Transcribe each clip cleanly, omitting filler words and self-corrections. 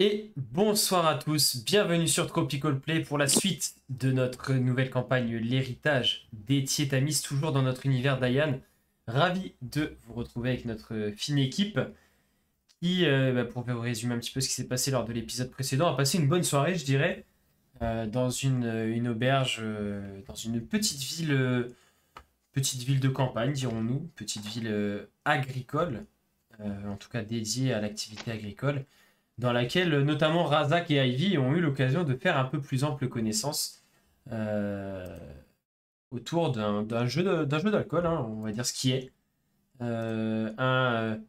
Et bonsoir à tous, bienvenue sur Tropical Play pour la suite de notre nouvelle campagne L'héritage des Tietamis, toujours dans notre univers d'Ayan. Ravi de vous retrouver avec notre fine équipe qui, pour vous résumer un petit peu ce qui s'est passé lors de l'épisode précédent, a passé une bonne soirée, je dirais, dans une auberge, dans une petite ville de campagne, dirons-nous, petite ville agricole, en tout cas dédiée à l'activité agricole dans laquelle notamment Razak et Ivy ont eu l'occasion de faire un peu plus ample connaissance euh, autour d'un jeu d'alcool, hein, on va dire ce qui est. Un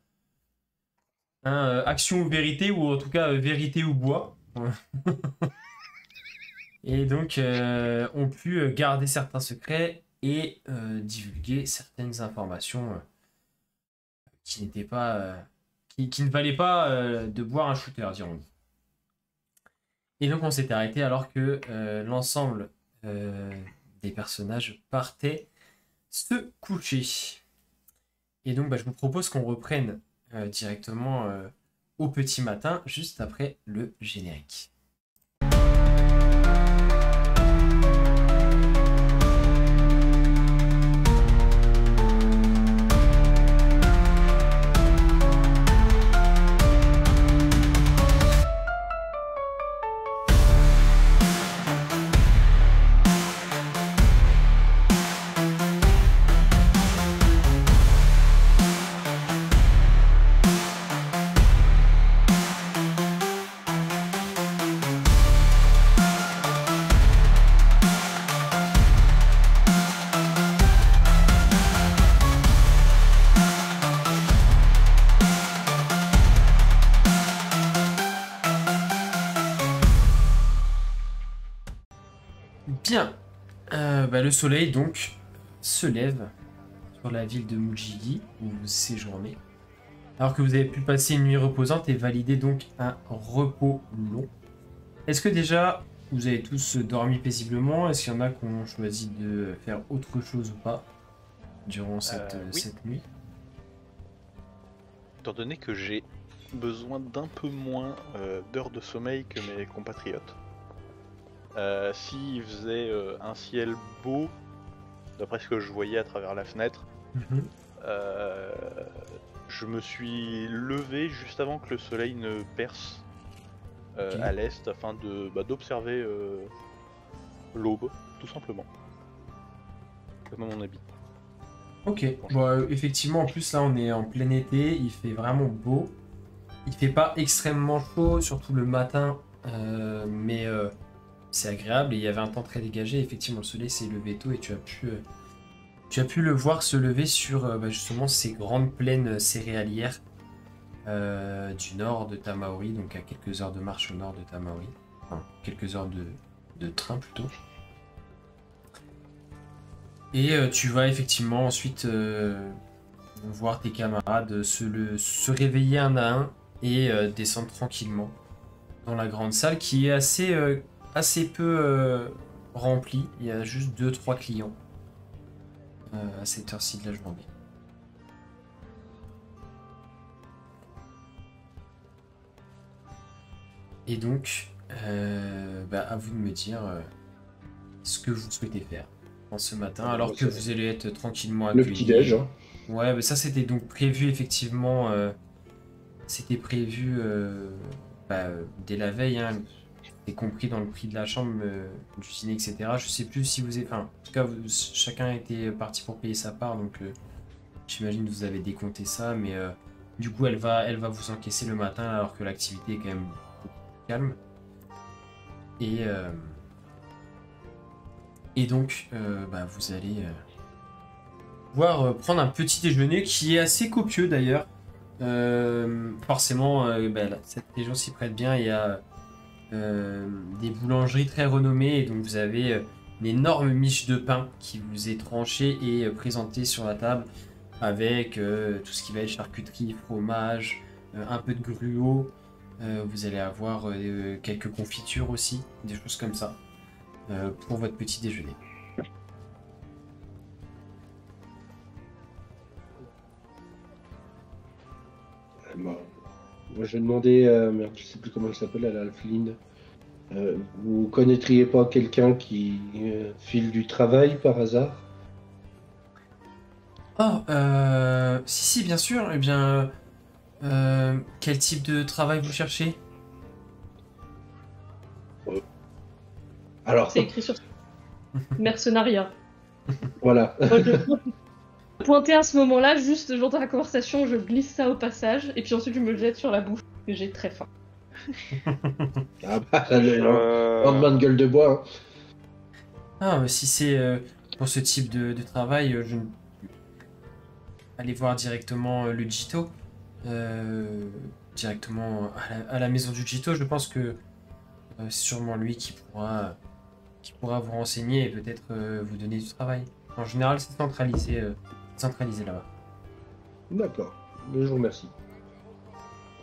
action ou vérité, ou en tout cas vérité ou bois. Et donc ont pu garder certains secrets et divulguer certaines informations qui n'étaient pas... qui ne valaient pas de boire un shooter, dirons-nous. Et donc on s'était arrêté alors que l'ensemble des personnages partaient se coucher. Et donc je vous propose qu'on reprenne directement au petit matin, juste après le générique. Bien, le soleil donc se lève sur la ville de Mujigi où vous séjournez, alors que vous avez pu passer une nuit reposante et valider donc un repos long. Est-ce que déjà vous avez tous dormi paisiblement? Est-ce qu'il y en a qui ont choisi de faire autre chose ou pas durant Oui, cette nuit? étant donné que j'ai besoin d'un peu moins d'heures de sommeil que mes compatriotes. S'il faisait un ciel beau, d'après ce que je voyais à travers la fenêtre, euh, je me suis levé juste avant que le soleil ne perce Ok. à l'est afin d'observer l'aube, tout simplement. Comme à mon habit. Ok, effectivement, en plus là on est en plein été, il fait vraiment beau. Il fait pas extrêmement chaud, surtout le matin, mais c'est agréable et il y avait un temps très dégagé. Effectivement, le soleil s'est levé tôt et tu as pu le voir se lever sur justement ces grandes plaines céréalières du nord de Tamaori, donc à quelques heures de marche au nord de Tamaori. Enfin, quelques heures de train plutôt. Et tu vas effectivement ensuite voir tes camarades se réveiller un à un et descendre tranquillement dans la grande salle qui est assez peu remplie. Il y a juste 2-3 clients à cette heure-ci de la journée. Et donc, à vous de me dire ce que vous souhaitez faire en ce matin, alors que vous allez être tranquillement Le accueillis. petit-déj. Hein. Ouais, mais ça c'était donc prévu effectivement. C'était prévu dès la veille, hein, c'était compris dans le prix de la chambre, du ciné, etc. Je sais plus si vous avez. Enfin, en tout cas, chacun était parti pour payer sa part, donc j'imagine que vous avez décompté ça, mais du coup, elle va vous encaisser le matin alors que l'activité est quand même beaucoup plus calme. Et donc, vous allez pouvoir prendre un petit déjeuner qui est assez copieux d'ailleurs. Forcément, cette région s'y prête bien. Il y a des boulangeries très renommées et donc vous avez une énorme miche de pain qui vous est tranchée et présentée sur la table avec tout ce qui va être charcuterie, fromage, un peu de gruau. Vous allez avoir quelques confitures aussi, des choses comme ça pour votre petit déjeuner. Moi, je vais demander, merde, je sais plus comment elle s'appelle, à l'Alfline. Vous connaîtriez pas quelqu'un qui file du travail par hasard? Oh, si, bien sûr. Eh bien, quel type de travail vous cherchez? Alors, C'est écrit sur mercenariat. voilà. Moi, je pointais à ce moment-là, juste j'entends la conversation, je glisse ça au passage, et puis ensuite je me jette sur la bouffe, parce que j'ai très faim. Ah bah, le lendemain de gueule de bois. Ah, mais si c'est pour ce type de travail, allez voir directement le Jito. Directement à la maison du Jito. Je pense que c'est sûrement lui qui pourra vous renseigner et peut-être vous donner du travail. En général, c'est centralisé là-bas. D'accord, je vous remercie.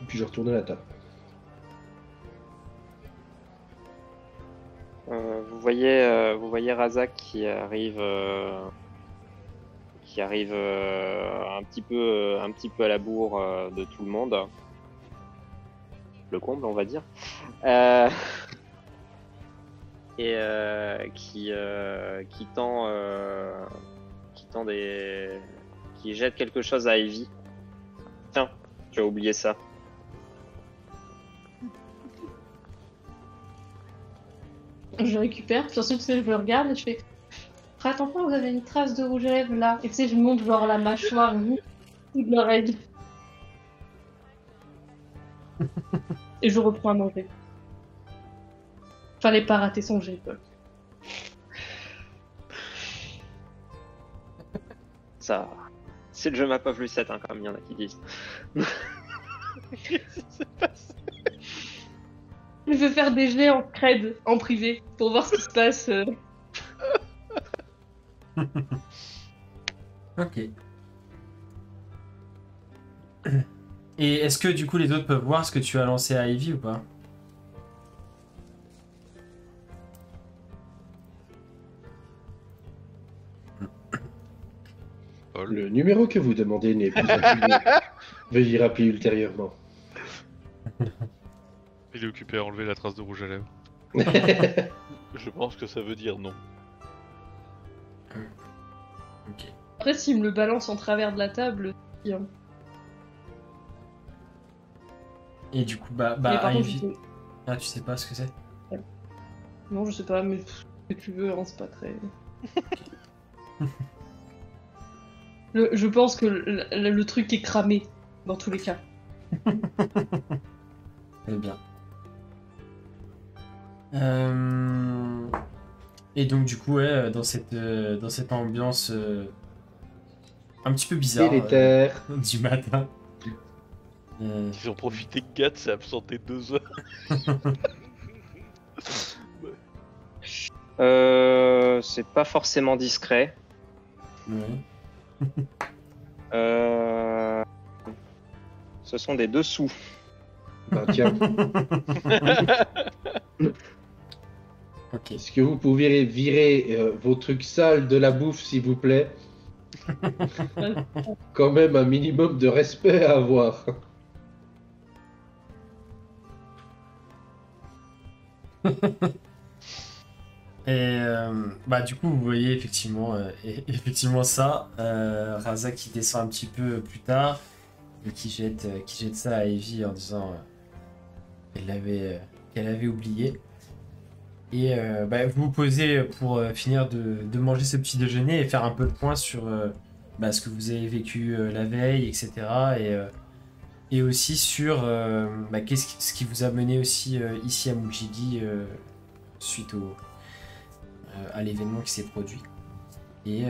Et puis je retourne à la table. Vous voyez Razak qui arrive un petit peu à la bourre de tout le monde. Le comble, on va dire. Et qui jette quelque chose à Ivy. Tiens, tu as oublié ça. Je récupère, puis ensuite je le regarde et je fais Faites attention, vous avez une trace de rouge à lèvres là. Et tu sais, je monte genre la mâchoire de l'oreille. Et je reprends à manger. Fallait pas rater son jet, quoi. Ça, si le jeu m'a pas plu 7, hein, comme il y en a qui disent. Qu'est-ce qui s'est passé? Je vais faire des jets en cred, en privé, pour voir ce qui se passe. Ok. Et est-ce que du coup les autres peuvent voir ce que tu as lancé à Ivy ou pas? Le numéro que vous demandez n'est plus appuyé. Veuillez rappeler ultérieurement. Il est occupé à enlever la trace de rouge à lèvres. Je pense que ça veut dire non. Ok. Après, s'il me le balance en travers de la table, bien. Et du coup, bah Mais par contre, Ivy. Ah, tu sais pas ce que c'est? non, je sais pas, mais ce que tu veux, hein, c'est pas très. Je pense que le truc est cramé, dans tous les cas. Très bien. Et donc du coup, ouais, dans cette ambiance un petit peu bizarre Délétère. du matin. Ils ont profité que Gat s'est absenté 2 heures. C'est pas forcément discret. Ouais. Ce sont des dessous. Bah, tiens, Ok. est-ce que vous pouvez virer vos trucs sales de la bouffe, s'il vous plaît? Quand même un minimum de respect à avoir. Et bah du coup, vous voyez effectivement ça. Razak qui descend un petit peu plus tard et qui jette ça à Evie en disant qu'elle avait oublié. Et bah, vous vous posez pour finir de manger ce petit déjeuner et faire un peu le point sur bah, ce que vous avez vécu la veille, etc. Et aussi sur bah, ce qui vous a mené aussi ici à Mujigi suite à l'événement qui s'est produit. Et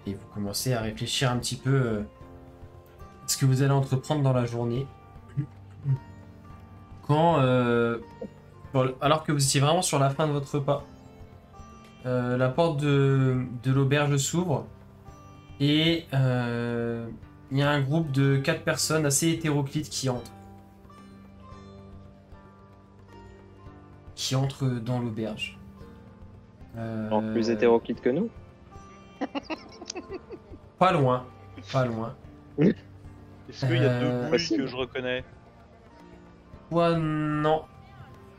vous commencez à réfléchir un petit peu à ce que vous allez entreprendre dans la journée. Quand, alors que vous étiez vraiment sur la fin de votre repas, la porte de l'auberge s'ouvre et il y a un groupe de 4 personnes assez hétéroclites qui entrent dans l'auberge. Genre plus hétéroclite que nous. Pas loin. Est-ce qu'il y a deux bouilles Facile. que je reconnais? toi, non.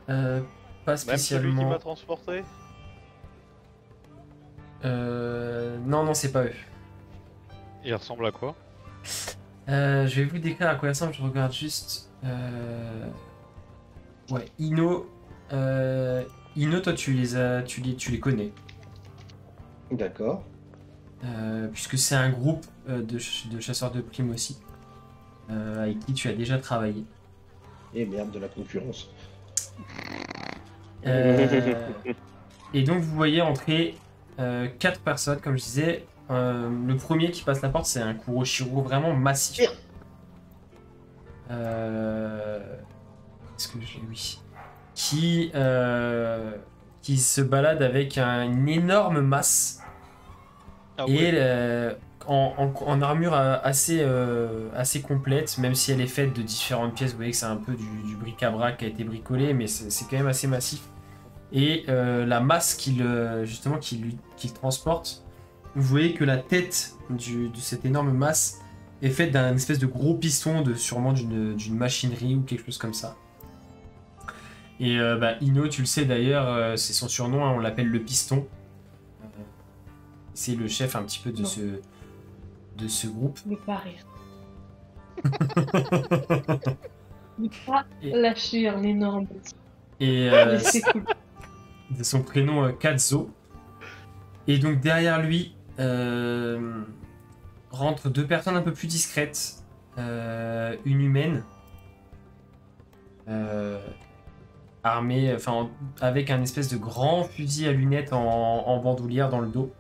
Pas Même celui qui spécialement. m'a transporté. Non, non, c'est pas eux. Il ressemble à quoi? Je vais vous décrire à quoi il ressemble, je regarde juste. Ouais, Ino. Ino, toi, tu les connais. D'accord. Puisque c'est un groupe de chasseurs de primes aussi. Avec qui tu as déjà travaillé. Et merde, de la concurrence. Et donc, vous voyez entrer 4 personnes, comme je disais. Le premier qui passe la porte, c'est un Kuroshiro vraiment massif. Est-ce que je l'ai? Oui. Qui se balade avec une énorme masse Ah et en armure assez complète, même si elle est faite de différentes pièces. Vous voyez que c'est un peu du bric-à-brac qui a été bricolé, mais c'est quand même assez massif. Et la masse qu'il transporte, vous voyez que la tête de cette énorme masse est faite d'un espèce de gros piston, sûrement d'une machinerie ou quelque chose comme ça. Et Ino, tu le sais d'ailleurs, c'est son surnom, hein, on l'appelle le piston. C'est le chef un petit peu de ce groupe. Ne pas rire. Ne pas lâcher un énorme petit. Et Mais c'est cool. de son prénom Kazo. Et donc derrière lui rentrent 2 personnes un peu plus discrètes. Une humaine armée, enfin avec un espèce de grand fusil à lunettes en bandoulière dans le dos.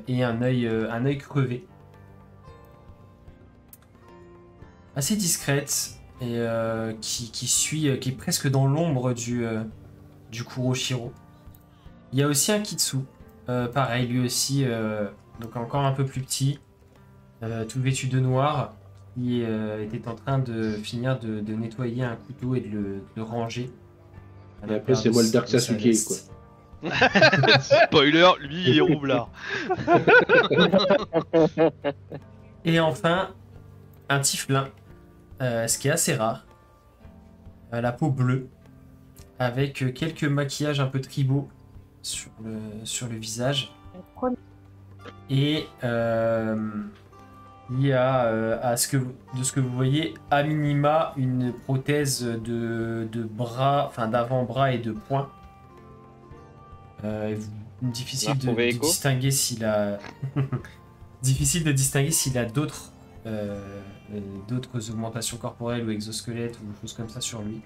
Et un œil crevé. Assez discrète et qui est presque dans l'ombre du Kuroshiro. Il y a aussi un Kitsu, pareil, lui aussi, donc encore un peu plus petit, tout vêtu de noir, qui était en train de finir de nettoyer un couteau et de le ranger. Et après, c'est moi le Dark Sasuke, quoi. Spoiler, lui il est roublard. Et enfin, un tieflin, ce qui est assez rare, la peau bleue, avec quelques maquillages un peu tribaux sur le visage. Et il y a, de ce que vous voyez, à minima, une prothèse de bras, enfin d'avant-bras et de poing. Difficile de distinguer s'il a difficile de distinguer s'il a d'autres augmentations corporelles ou exosquelettes ou choses comme ça sur lui.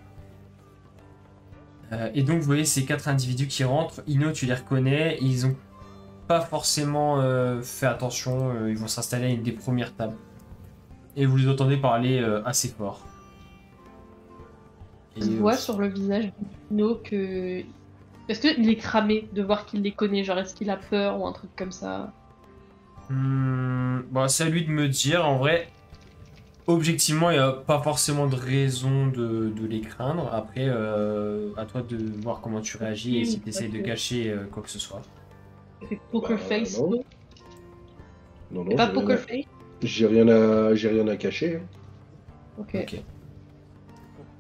Et donc vous voyez ces 4 individus qui rentrent. Ino, tu les reconnais, ils ont pas forcément fait attention, ils vont s'installer à une des premières tables et vous les entendez parler assez fort. Je vois sur le visage d'Ino que... Est-ce qu'il est cramé de voir qu'il les connaît? Genre, est-ce qu'il a peur ou un truc comme ça? Bon, c'est à lui de me dire. En vrai, objectivement, il n'y a pas forcément de raison de les craindre. Après, à toi de voir comment tu réagis et si tu essayes de cacher quoi que ce soit. C'est Poker Face. Non, non, C'est pas Poker Face? J'ai rien à cacher. Ok.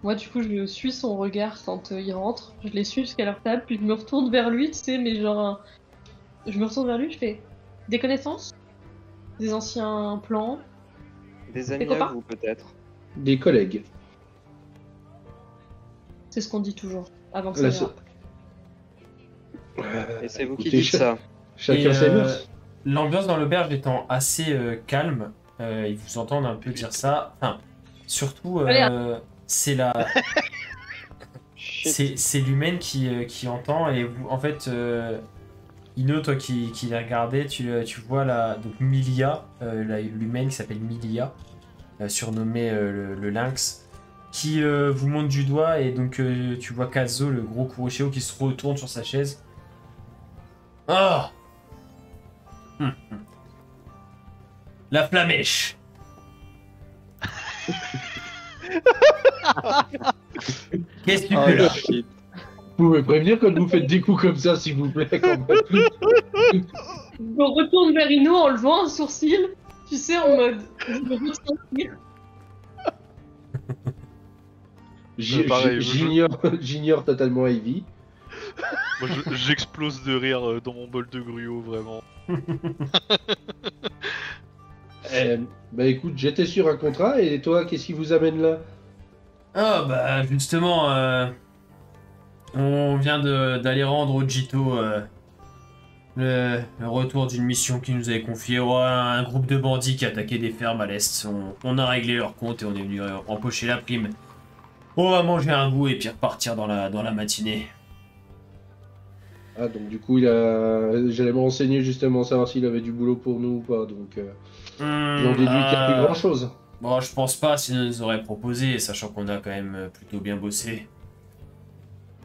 Moi, du coup, je suis son regard quand il rentre. Je les suis jusqu'à leur table, puis je me retourne vers lui, tu sais, mais genre... Je me retourne vers lui, je fais... Des connaissances? Des anciens plans? Des amis à vous, peut-être? Des collègues. C'est ce qu'on dit toujours, avant que ça vienne. Et c'est vous qui écoutez, dites ça. Chacun ses mœurs. L'ambiance dans l'auberge étant assez calme, ils vous entendent un peu dire ça. Enfin, surtout... c'est l'humaine qui entend et vous, en fait, Ino, toi qui les regardais, tu vois donc Milia, l'humaine qui s'appelle Milia, surnommée le lynx, qui vous montre du doigt et donc tu vois Kazo, le gros Kuroshiro, qui se retourne sur sa chaise. Ah, la flamèche. Qu'est-ce que tu fais là? Vous pouvez prévenir quand vous faites des coups comme ça, s'il vous plaît. Quand même. Je retourne vers Ino en levant un sourcil, tu sais, en mode... Je me veux sentir. Pareil, J'ignore totalement Ivy. Moi, j'explose de rire dans mon bol de gruau, vraiment. Bah écoute, j'étais sur un contrat et toi, qu'est-ce qui vous amène là? Ah bah justement, on vient d'aller rendre au Jito le retour d'une mission qui nous avait confiée. Ouais, un groupe de bandits qui attaquaient des fermes à l'est. On a réglé leur compte et on est venu empocher la prime. On va manger un bout et puis repartir dans la matinée. Ah donc du coup j'allais me renseigner justement savoir s'il avait du boulot pour nous ou pas, donc j'en déduis qu'il n'y a plus grand chose. Bon, je pense pas, sinon ils nous auraient proposé, sachant qu'on a quand même plutôt bien bossé.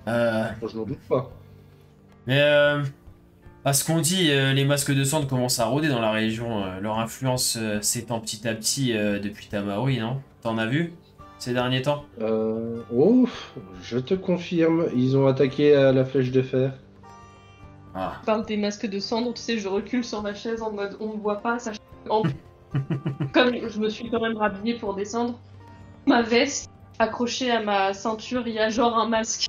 Je n'en doute pas. Mais à ce qu'on dit, les masques de cendre commencent à rôder dans la région. Leur influence s'étend petit à petit depuis Tamaori, non? T'en as vu ces derniers temps? Oh, je te confirme, ils ont attaqué à la flèche de fer. Ah. Je parle des masques de cendre, tu sais, je recule sur ma chaise en mode on me voit pas, sachant comme je me suis quand même rhabillée pour descendre, ma veste accrochée à ma ceinture, il y a genre un masque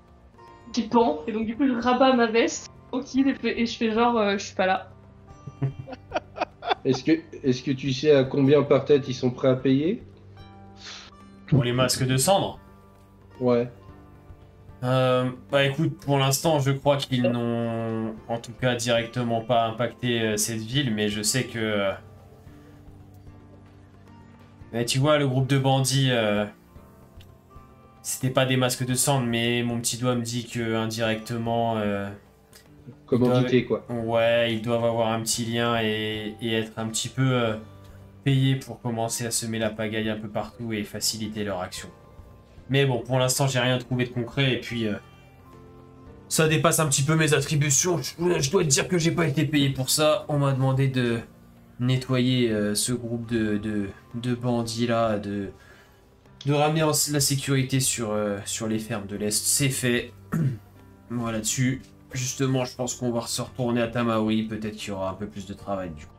qui pend, et donc du coup je rabats ma veste tranquille et je fais genre je suis pas là. Est-ce que tu sais à combien par tête ils sont prêts à payer? Pour les masques de cendre? Ouais. Bah écoute, pour l'instant, je crois qu'ils n'ont en tout cas directement pas impacté cette ville, mais je sais que... Mais tu vois, le groupe de bandits, c'était pas des masques de cendre, mais mon petit doigt me dit que indirectement... Commandité quoi. Ouais, ils doivent avoir un petit lien et être un petit peu payés pour commencer à semer la pagaille un peu partout et faciliter leur action. Mais bon, pour l'instant, j'ai rien trouvé de concret et puis ça dépasse un petit peu mes attributions. Je dois te dire que j'ai pas été payé pour ça. On m'a demandé de nettoyer ce groupe de bandits là, de ramener la sécurité sur les fermes de l'Est. C'est fait. Voilà dessus. Justement, je pense qu'on va se retourner à Tamaori. Peut-être qu'il y aura un peu plus de travail du coup.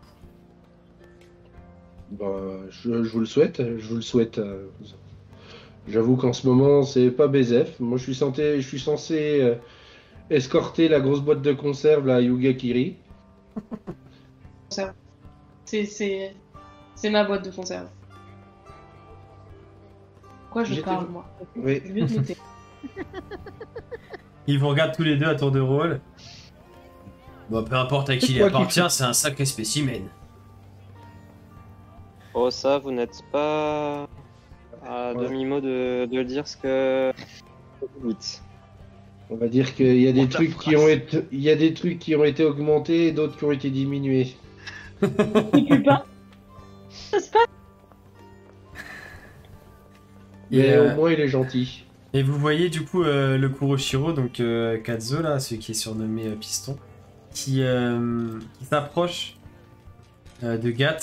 Bah, je vous le souhaite. Je vous le souhaite. J'avoue qu'en ce moment, c'est pas BZF. Moi, je suis censé escorter la grosse boîte de conserve, la Yugakiri. C'est ma boîte de conserve. Pourquoi je parle, moi? Oui. Je vais te noter. Ils vous regardent tous les deux à tour de rôle. Bon, peu importe à qui il appartient, c'est un sacré spécimen. Oh ça, vous n'êtes pas à demi-mot de dire ce que vous dites. On va dire qu'il y a des trucs qui ont été augmentés et d'autres qui ont été diminués. pas. Ça se passe. Mais au moins il est gentil. Et vous voyez du coup le Kuroshiro, donc Kazo là, celui qui est surnommé Piston, qui s'approche de Gat.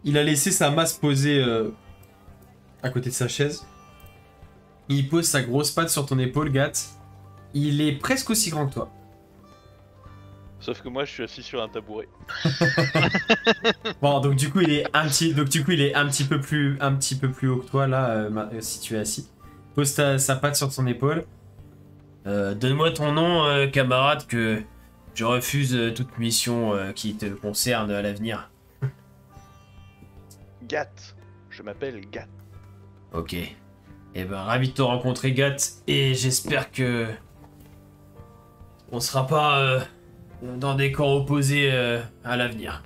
Il a laissé sa masse posée à côté de sa chaise. Il pose sa grosse patte sur ton épaule, Gat. Il est presque aussi grand que toi. Sauf que moi je suis assis sur un tabouret. Bon, donc du coup il est un petit peu plus haut que toi là, si tu es assis. Pose sa patte sur ton épaule. Donne-moi ton nom, camarade, que je refuse toute mission qui te concerne à l'avenir. Gat. Je m'appelle Gat. Ok. Eh ben, ravi de te rencontrer, Gat, et j'espère que on sera pas dans des camps opposés à l'avenir.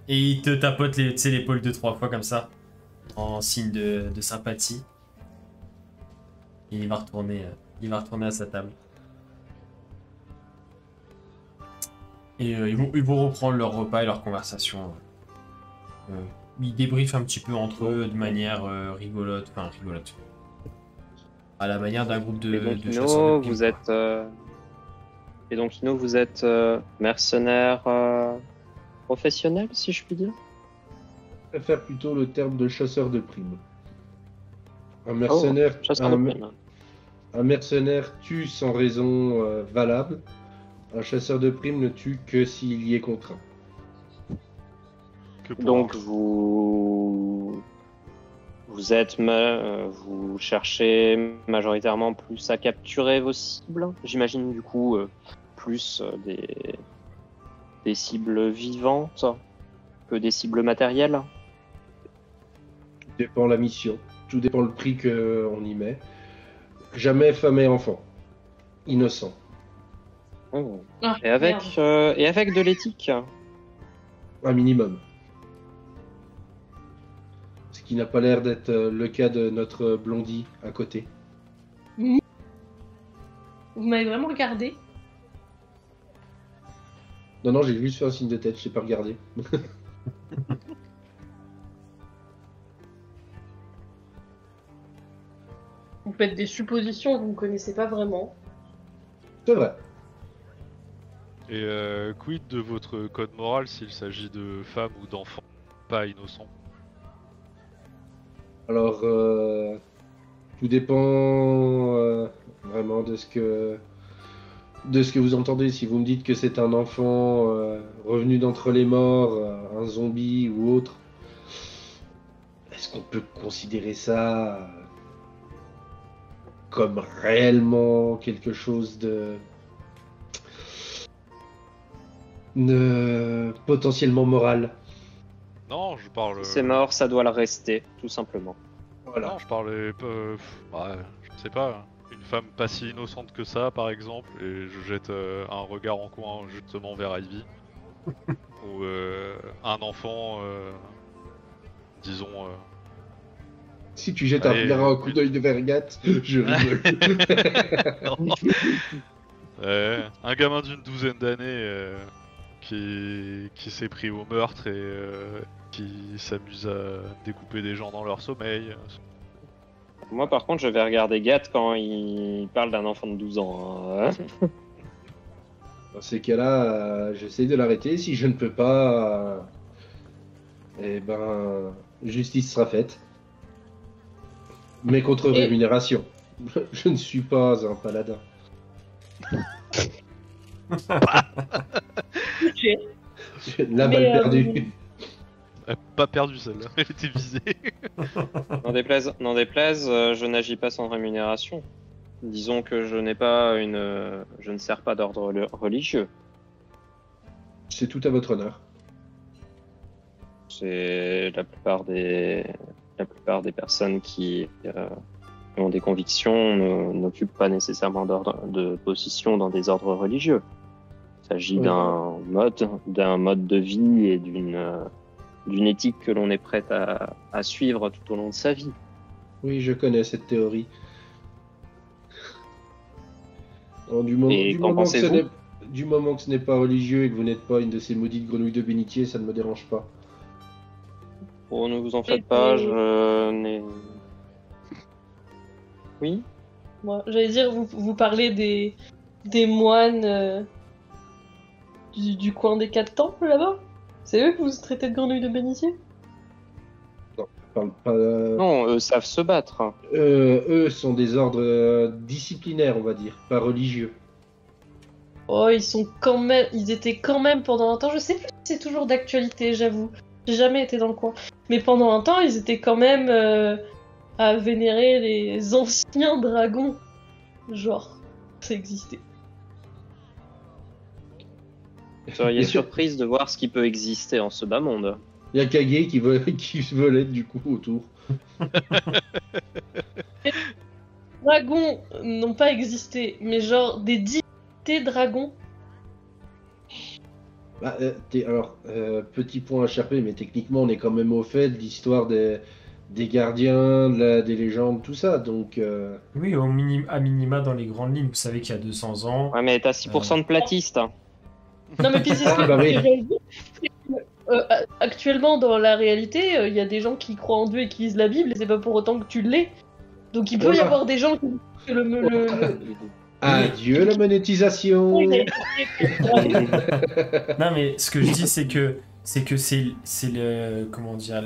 Et il te tapote l'épaule 2-3 fois comme ça, en signe de sympathie. Et il va retourner à sa table. Et ils vont reprendre leur repas et leur conversation. Ils débriefent un petit peu entre eux de manière rigolote. À la manière d'un groupe de chasseurs de primes. Et donc Ino, vous êtes mercenaire professionnel, si je puis dire? Je préfère plutôt le terme de chasseur de primes. Un mercenaire, chasseur de primes. Un mercenaire tue sans raison valable. Un chasseur de primes ne tue que s'il y est contraint. Donc vous Vous cherchez majoritairement plus à capturer vos cibles, j'imagine du coup plus des cibles vivantes que des cibles matérielles. Tout dépend la mission, tout dépend le prix qu'on y met. Jamais femme et enfant, innocent. Oh. Ah, Et avec de l'éthique. Un minimum. Ce qui n'a pas l'air d'être le cas de notre blondie à côté. Vous m'avez vraiment regardé? Non, j'ai juste fait un signe de tête, je n'ai pas regardé. Vous faites des suppositions, vous me connaissez pas vraiment. C'est vrai. Et quid de votre code moral s'il s'agit de femmes ou d'enfants pas innocents? Alors, tout dépend vraiment de ce que vous entendez. Si vous me dites que c'est un enfant revenu d'entre les morts, un zombie ou autre, est-ce qu'on peut considérer ça comme réellement quelque chose de potentiellement moral? Non, je parle. Si c'est mort, ça doit le rester, tout simplement. Voilà. Non, je parlais. Ouais, je sais pas. Une femme pas si innocente que ça, par exemple, et je jette un regard en coin justement vers Ivy. Ou un enfant, disons. Si tu jettes Allez, un coup d'œil de Vergat, je rigole. Un gamin d'une douzaine d'années qui s'est pris au meurtre et qui s'amuse à découper des gens dans leur sommeil. Moi, par contre, je vais regarder Gat quand il parle d'un enfant de 12 ans. Hein. Dans ces cas-là, j'essaie de l'arrêter. Si je ne peux pas, eh ben, justice sera faite. Mais contre rémunération. Je ne suis pas un paladin. La balle perdue. Pas perdu celle-là, elle était visée. N'en déplaise, je n'agis pas sans rémunération. Disons que je ne sers pas d'ordre religieux. C'est tout à votre honneur. C'est la plupart des personnes qui ont des convictions n'occupent pas nécessairement de position dans des ordres religieux. Il s'agit d'un mode de vie et d'une éthique que l'on est prêt à suivre tout au long de sa vie. Oui, je connais cette théorie. Alors, du moment que ce n'est pas religieux et que vous n'êtes pas une de ces maudites grenouilles de bénitier, ça ne me dérange pas. Oh, ne vous en faites pas, je n'ai... Oui? Moi, j'allais dire, vous parlez des moines du coin des 4 temples là-bas? C'est eux que vous traitez de grenouilles de bénitier? Non, je parle pas. Non, eux savent se battre. Eux sont des ordres disciplinaires, on va dire, pas religieux. Oh, ils étaient quand même pendant un temps, je sais plus si c'est toujours d'actualité, j'avoue. J'ai jamais été dans le coin. Mais pendant un temps, ils étaient quand même à vénérer les anciens dragons. Genre, ça existait. Vous seriez surprise de voir ce qui peut exister en ce bas monde. Il y a Kage qui volait du coup autour. Les dragons n'ont pas existé, mais genre des divinités dragons. Bah, petit point à charper, mais techniquement on est quand même au fait de l'histoire des gardiens, des légendes, tout ça, donc... Oui, à minima dans les grandes lignes, vous savez qu'il y a 200 ans... Ouais, mais t'as 6% de platistes. Hein. Non mais puis c'est ce que j'allais dire. Actuellement dans la réalité, il y a des gens qui croient en Dieu et qui lisent la Bible, et c'est pas pour autant que tu l'es. Donc il peut y avoir des gens qui disent que Adieu la monétisation. Non mais ce que je dis c'est que c'est le comment dire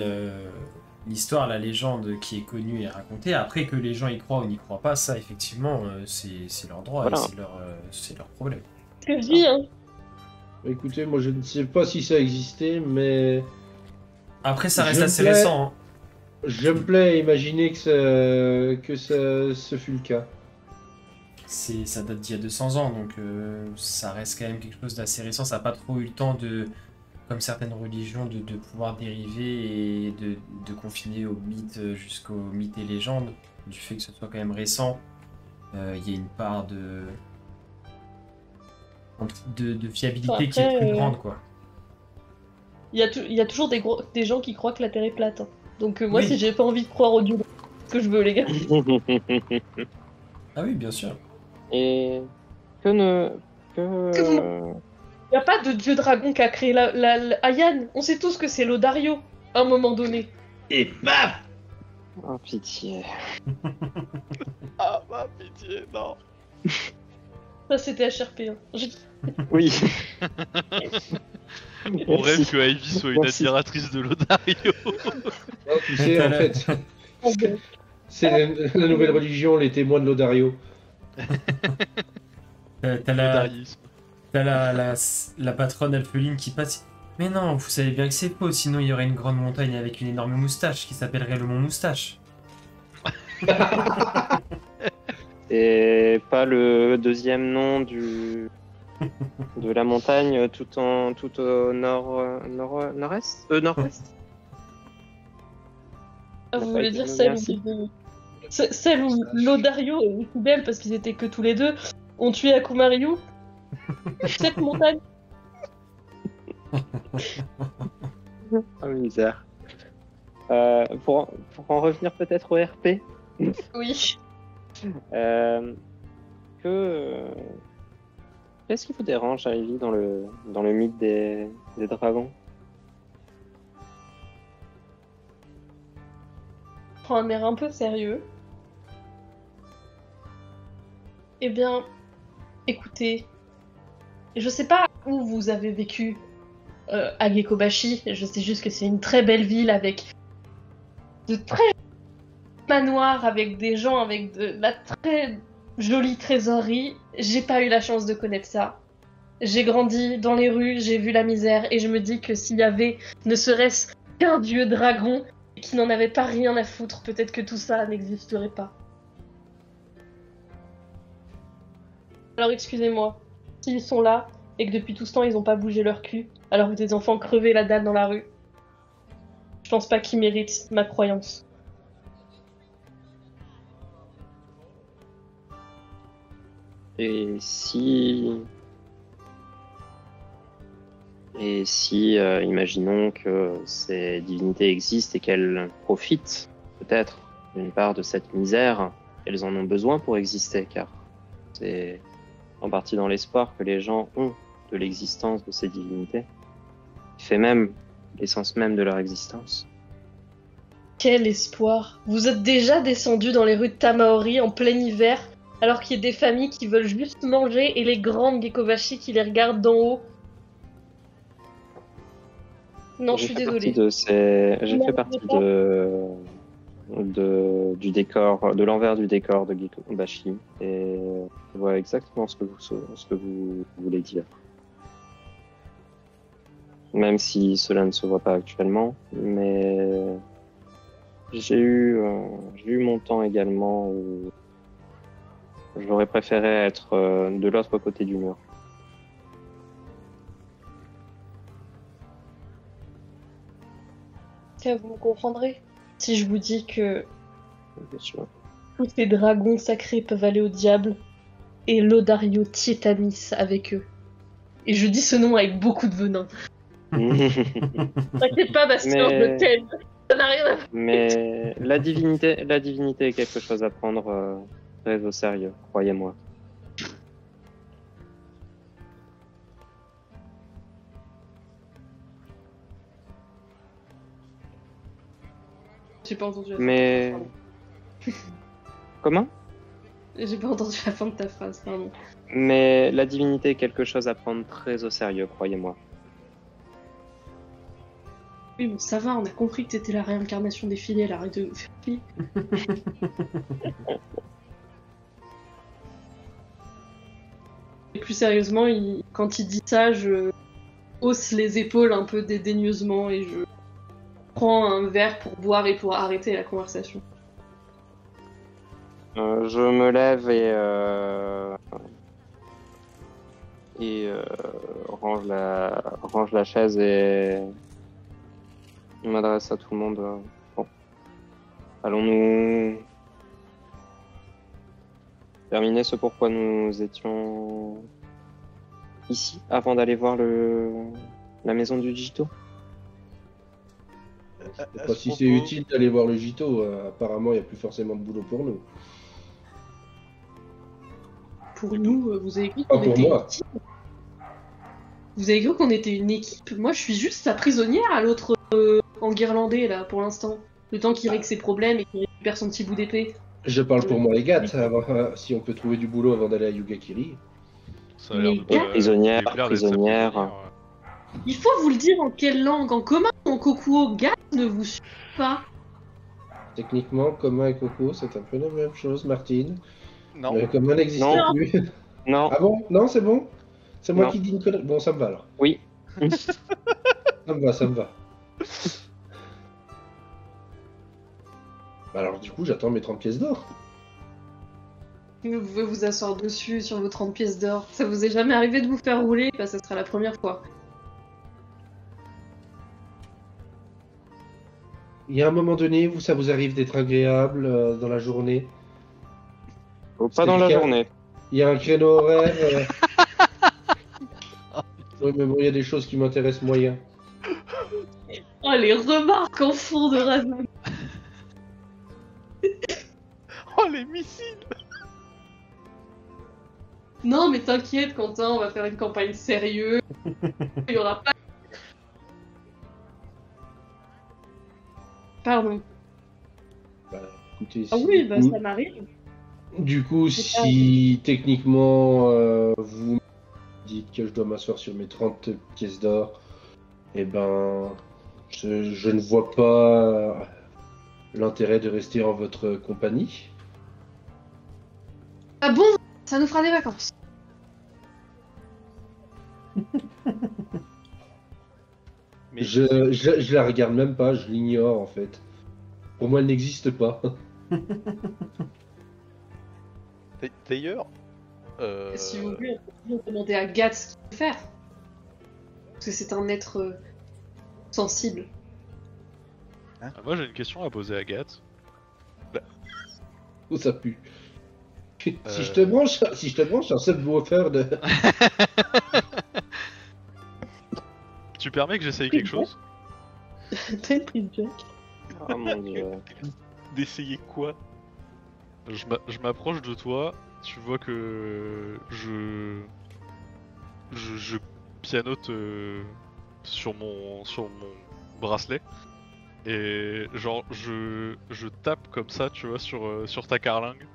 l'histoire, la légende qui est connue et racontée. Après que les gens y croient ou n'y croient pas, ça effectivement c'est leur droit, voilà. et c'est leur problème. Ce que je dis, hein. Écoutez, moi je ne sais pas si ça existait, mais... Après ça reste assez récent. Hein. Je me plais à imaginer que ce fut le cas. Ça date d'il y a 200 ans, donc ça reste quand même quelque chose d'assez récent. Ça n'a pas trop eu le temps comme certaines religions, de pouvoir dériver et de confiner au mythe jusqu'aux mythes et légendes. Du fait que ce soit quand même récent, il y a une part de fiabilité Enfin, qui est après, plus grande, quoi. Il y a toujours des gens qui croient que la Terre est plate. Hein. Donc moi, Oui. si j'ai pas envie de croire au dieu, ce que je veux, les gars. Ah oui, bien sûr. Et que ne... Que Il n'y a pas de dieu dragon qui a créé Ayan. On sait tous que c'est l'Odario, à un moment donné. Et paf! Oh, pitié. Ah bah pitié, non. Ça, c'était HRP. Hein. Oui. On rêve que Ivy soit une Merci. admiratrice de Lodario. Non, tu sais, en fait, c'est la nouvelle religion, les témoins de l'Odario. T'as Lodarisme. la patronne alpheline qui passe. Mais non, vous savez bien que c'est faux, sinon il y aurait une grande montagne avec une énorme moustache qui s'appellerait le Mont Moustache. Et pas le deuxième nom de la montagne tout au nord-est nord-ouest. Ah, vous Pas voulez été dire nommé celle où l'Odario et Ikubel, parce qu'ils étaient que tous les deux, ont tué Akumaryu? Cette montagne? Oh misère. Pour en revenir peut-être au RP, Oui. Qu'est-ce qui vous dérange, Ivy, dans le mythe des dragons? Prends un air un peu sérieux. Eh bien, écoutez, je sais pas où vous avez vécu à Gekobashi, je sais juste que c'est une très belle ville avec de très manoirs, avec des gens avec de la très jolie trésorerie. J'ai pas eu la chance de connaître ça. J'ai grandi dans les rues, j'ai vu la misère et je me dis que s'il y avait ne serait-ce qu'un dieu dragon qui n'en avait pas rien à foutre, peut-être que tout ça n'existerait pas. Alors excusez-moi, s'ils sont là et que depuis tout ce temps ils ont pas bougé leur cul, alors que des enfants crevaient la dalle dans la rue, je pense pas qu'ils méritent ma croyance. Et si, imaginons que ces divinités existent et qu'elles profitent peut-être d'une part de cette misère, elles en ont besoin pour exister, car c'est en partie dans l'espoir que les gens ont de l'existence de ces divinités, qui fait même l'essence même de leur existence. Quel espoir! Vous êtes déjà descendus dans les rues de Tamaori en plein hiver, alors qu'il y a des familles qui veulent juste manger et les grandes Gekobashi qui les regardent d'en haut. Non, je suis désolée. J'ai fait partie du décor, de l'envers du décor de Gekobashi, et je vois exactement ce que vous voulez dire. Même si cela ne se voit pas actuellement, mais j'ai eu mon temps également où j'aurais préféré être de l'autre côté du mur. Vous me comprendrez si je vous dis que Bien sûr. tous ces dragons sacrés peuvent aller au diable et l'Odario Tietanis avec eux. Et je dis ce nom avec beaucoup de venin. T'inquiète pas, Bastien, Mais- je t'aime. Ça n'a rien à voir. Mais la divinité est quelque chose à prendre très au sérieux, croyez-moi. J'ai pas entendu la fin. Mais comment? J'ai pas entendu la fin de ta phrase, pardon. Mais la divinité est quelque chose à prendre très au sérieux, croyez-moi. Oui, bon, ça va, on a compris que t'étais la réincarnation des fidèles, arrête de faire pis. Et plus sérieusement, quand il dit ça, je hausse les épaules un peu dédaigneusement et je prends un verre pour boire et pour arrêter la conversation. Je me lève et range la chaise et je m'adresse à tout le monde. Bon. Allons-nous terminer ce pourquoi nous étions ici avant d'aller voir la maison du Gito? Je sais pas si c'est utile d'aller voir le Gito. Apparemment, il n'y a plus forcément de boulot pour nous. Pour nous, vous avez cru Pas qu'on pour était moi. une équipe. Vous avez cru qu'on était une équipe. Moi, je suis juste sa prisonnière à l'autre en guirlandais, là, pour l'instant. Le temps qu'il règle ses problèmes et qu'il récupère son petit bout d'épée. Je parle pour moi, les gars. Si on peut trouver du boulot avant d'aller à Yugakiri. Ça a l'air de Mais pas- prisonnière, il a l'air d'être prisonnière. sa prisonnière, Il faut vous le dire en quelle langue? En commun ou en Kokuo? Gat ne vous suit pas. Techniquement, commun et Coco, c'est un peu la même chose, Martine. Non. Le commun n'existe Non. plus. Non, Ah bon? Non, c'est bon? C'est moi Non. qui dis une connerie. Bon, ça me va alors. oui. Ça me va, ça me va. Bah alors, du coup, j'attends mes 30 pièces d'or. Vous pouvez vous asseoir dessus sur vos 30 pièces d'or. Ça vous est jamais arrivé de vous faire rouler? Bah, ça sera la première fois. Il y a un moment donné où ça vous arrive d'être agréable dans la journée. Pas dans la quelqu'un- journée. Il y a un créneau horaire. Oui, mais bon, il y a des choses qui m'intéressent moyen. Oh, les remarques en fond de Razan. Oh, les missiles! Non, mais t'inquiète, Quentin, on va faire une campagne sérieuse. Il y aura pas. Pardon. Bah, écoutez, Ah si oui, du bah coup- ça m'arrive. Du coup, si techniquement vous me dites que je dois m'asseoir sur mes 30 pièces d'or, eh ben, je ne vois pas l'intérêt de rester en votre compagnie. Ah bon? Ça nous fera des vacances. Mais Je la regarde même pas, je l'ignore en fait. Pour moi, elle n'existe pas. d'ailleurs, Si vous voulez, on peut toujours demander à Gat ce qu'il peut faire. Parce que c'est un être sensible. Ah, moi j'ai une question à poser à Gat. Oh, ça pue. Si je te branche un subwoofer de... Tu permets que j'essaye quelque chose? T'as une prise de Jack. Oh mon dieu. d'essayer quoi? Je m'approche de toi, tu vois que je pianote sur mon bracelet et genre je tape comme ça, tu vois, sur ta carlingue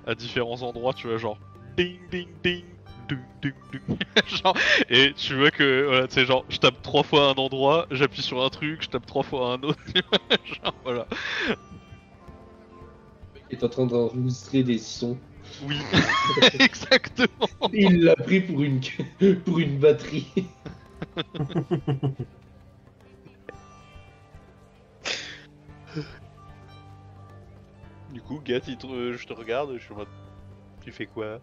à différents endroits, tu vois, genre ding ding ding ding ding ding genre, et tu vois que voilà, tu sais, genre je tape 3 fois à un endroit, j'appuie sur un truc, je tape 3 fois à un autre, tu vois, genre voilà. Il est en train d'enregistrer des sons. Oui, exactement. Il l'a pris pour une batterie. Du coup, Gat, je te regarde, je suis en mode. Tu fais quoi?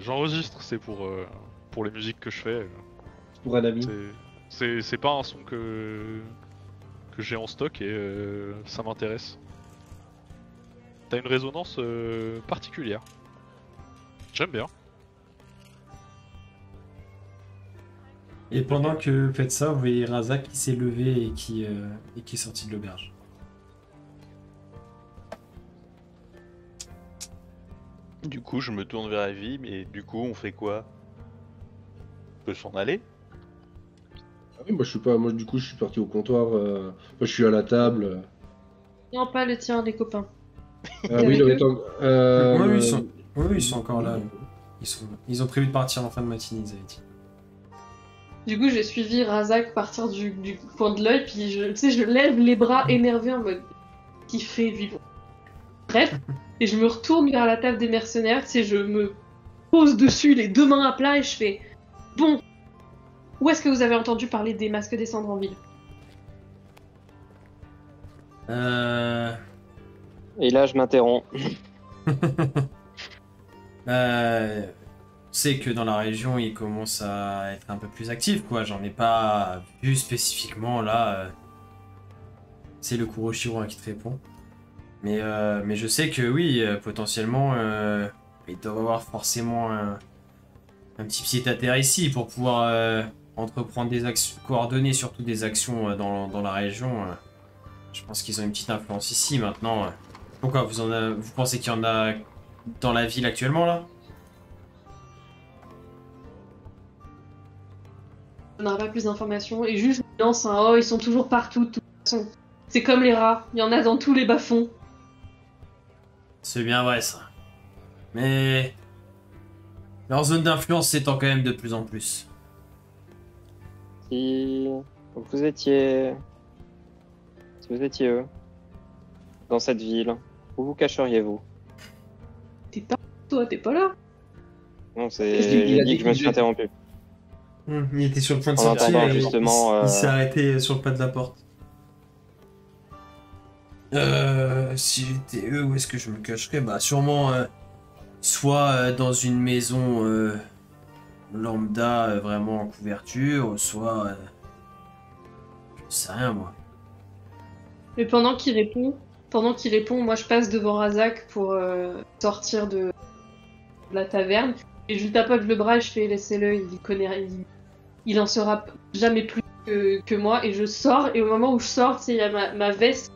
J'enregistre, c'est pour les musiques que je fais. Pour un ami. C'est pas un son que j'ai en stock et ça m'intéresse. T'as une résonance particulière. J'aime bien. Et pendant que vous faites ça, vous voyez Razak qui s'est levé et qui est sorti de l'auberge. Du coup, je me tourne vers Ivy, mais du coup, on fait quoi? On peut s'en aller? Ah oui, moi je suis pas. Moi du coup je suis parti au comptoir. Moi je suis à la table. Non, pas le tien, les copains. Ah oui, le rétang. Oui, ils sont encore là. Ils ont prévu de partir en fin de matinée, ils avaient dit. Du coup, j'ai suivi Razak partir du coin de l'œil, puis je lève les bras énervés en mode qui fait vivre. Bref, et je me retourne vers la table des mercenaires, je me pose dessus les deux mains à plat et je fais bon, où est-ce que vous avez entendu parler des masques des cendres en ville? Et là, je m'interromps. C'est que dans la région, il commence à être un peu plus actif, quoi. J'en ai pas vu spécifiquement là. C'est le Kuroshiro hein, qui te répond. Mais je sais que oui, potentiellement, ils doivent avoir forcément un petit pied à terre ici pour pouvoir entreprendre des actions, coordonner surtout des actions dans la région. Je pense qu'ils ont une petite influence ici maintenant. Pourquoi vous pensez qu'il y en a dans la ville actuellement là? On n'aura pas plus d'informations et juste je lance un oh ils sont toujours partout de toute façon. C'est comme les rats, il y en a dans tous les bas-fonds. C'est bien vrai ça. Mais leur zone d'influence s'étend quand même de plus en plus. Si vous étiez eux, dans cette ville, où vous cacheriez-vous? T'es pas là. Non, j'ai dit que je me suis interrompu. Il était sur le point de En sortir entendant, et justement, il s'est arrêté sur le pas de la porte. Si j'étais eux, où est-ce que je me cacherais? Bah sûrement soit dans une maison lambda vraiment en couverture, soit je sais rien moi. Mais pendant qu'il répond, moi je passe devant Razak pour sortir de la taverne et je lui tapote le bras et je fais laissez-le, il connaît, il en saura jamais plus que moi et je sors et au moment où je sors, il y a ma veste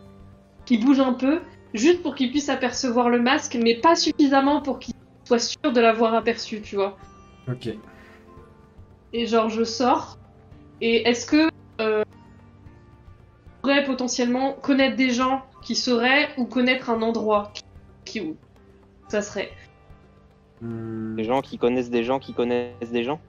qui bouge un peu juste pour qu'il puisse apercevoir le masque mais pas suffisamment pour qu'il soit sûr de l'avoir aperçu, tu vois. Ok. Et genre je sors et est-ce que pourrait potentiellement connaître des gens qui sauraient ou connaître un endroit où ça serait. Des gens qui connaissent des gens qui connaissent des gens.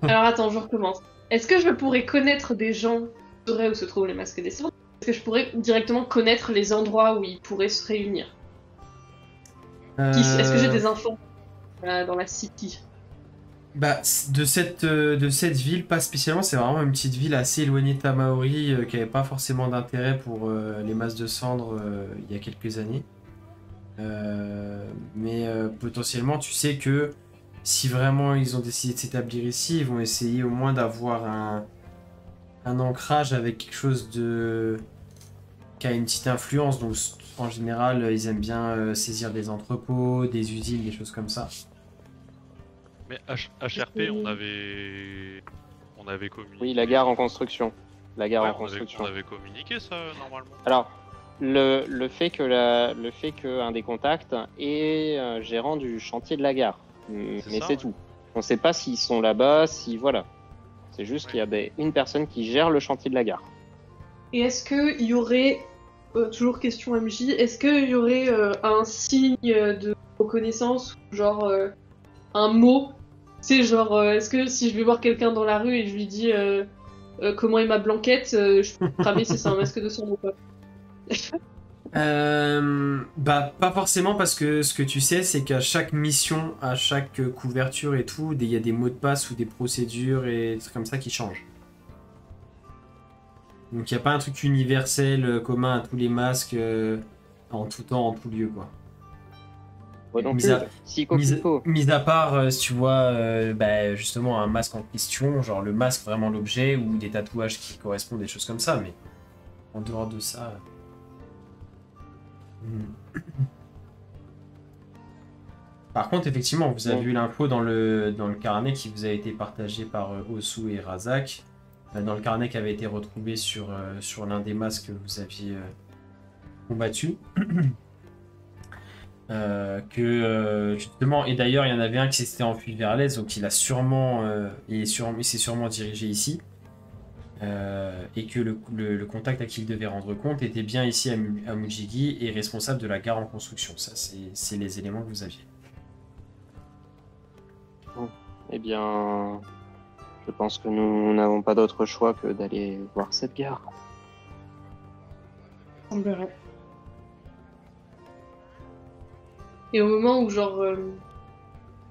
Alors attends, je recommence. Est-ce que je pourrais connaître des gens qui sauraient où se trouvent les masques des sorts? Est-ce que je pourrais directement connaître les endroits où ils pourraient se réunir? Est-ce que j'ai des infos dans la city? Bah, de cette ville, pas spécialement, c'est vraiment une petite ville assez éloignée de Tamaori qui avait pas forcément d'intérêt pour les masses de cendres il y a quelques années. Mais potentiellement, tu sais que si vraiment ils ont décidé de s'établir ici, ils vont essayer au moins d'avoir un ancrage avec quelque chose qui a une petite influence. Donc, en général, ils aiment bien saisir des entrepôts, des usines, des choses comme ça. Mais HRP, on avait communiqué. Oui, la gare en construction. La gare Ouais, en construction. on avait communiqué ça normalement. Alors, le fait qu'un des contacts est gérant du chantier de la gare. Mais c'est tout. On ne sait pas s'ils sont là-bas, voilà. C'est juste qu'il y a une personne qui gère le chantier de la gare. Et est-ce qu'il y aurait, toujours question MJ, est-ce qu'il y aurait un signe de reconnaissance, genre un mot? C'est genre, est-ce que si je vais voir quelqu'un dans la rue et je lui dis comment est ma blanquette, je peux cramer si c'est un masque de sang ou pas? Bah pas forcément parce que ce que tu sais c'est qu'à chaque mission, à chaque couverture et tout, il y a des mots de passe ou des procédures et des trucs comme ça qui changent. Donc il n'y a pas un truc universel commun à tous les masques en tout temps, en tout lieu quoi. Ouais, donc mis à part si tu vois bah, justement un masque en question, genre le masque vraiment l'objet ou des tatouages qui correspondent, des choses comme ça, mais en dehors de ça... Par contre, effectivement, vous avez eu l'info dans le carnet qui vous a été partagé par Osu et Razak. Dans le carnet qui avait été retrouvé sur l'un des masques que vous aviez combattu. Justement, et d'ailleurs, il y en avait un qui s'était enfui vers l'est, donc il s'est sûrement dirigé ici. Et que le contact à qui il devait rendre compte était bien ici à Mujigi et responsable de la gare en construction. Ça, c'est les éléments que vous aviez. Eh bien, je pense que nous n'avons pas d'autre choix que d'aller voir cette gare. Semblerait. Et au moment où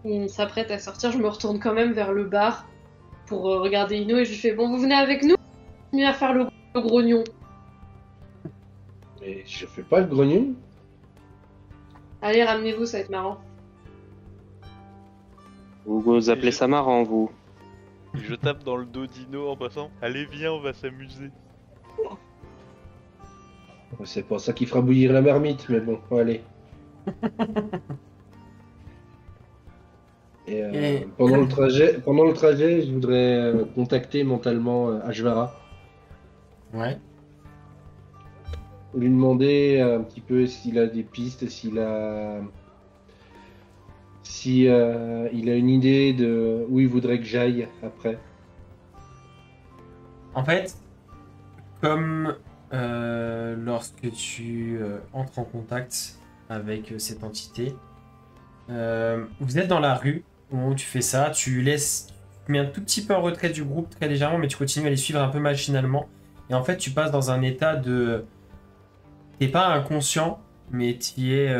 on s'apprête à sortir, je me retourne quand même vers le bar pour regarder Ino et je lui fais bon, vous venez avec nous, continuez à faire le grognon. Et Mais je fais pas le grognon. Allez, ramenez-vous, ça va être marrant. Vous appelez ça marrant, vous. Et je tape dans le dos d'Ino en passant. Allez, viens, on va s'amuser. C'est pas ça qui fera bouillir la marmite, mais bon, allez. Et pendant le trajet, je voudrais contacter mentalement Ashvara. Ouais. Lui demander un petit peu s'il a des pistes, il a une idée de où il voudrait que j'aille après. En fait, comme lorsque tu entres en contact avec cette entité, vous êtes dans la rue au moment où tu fais ça, tu mets un tout petit peu en retrait du groupe très légèrement, mais tu continues à les suivre un peu machinalement. Et en fait, tu passes dans un état de... T'es pas inconscient, mais tu es...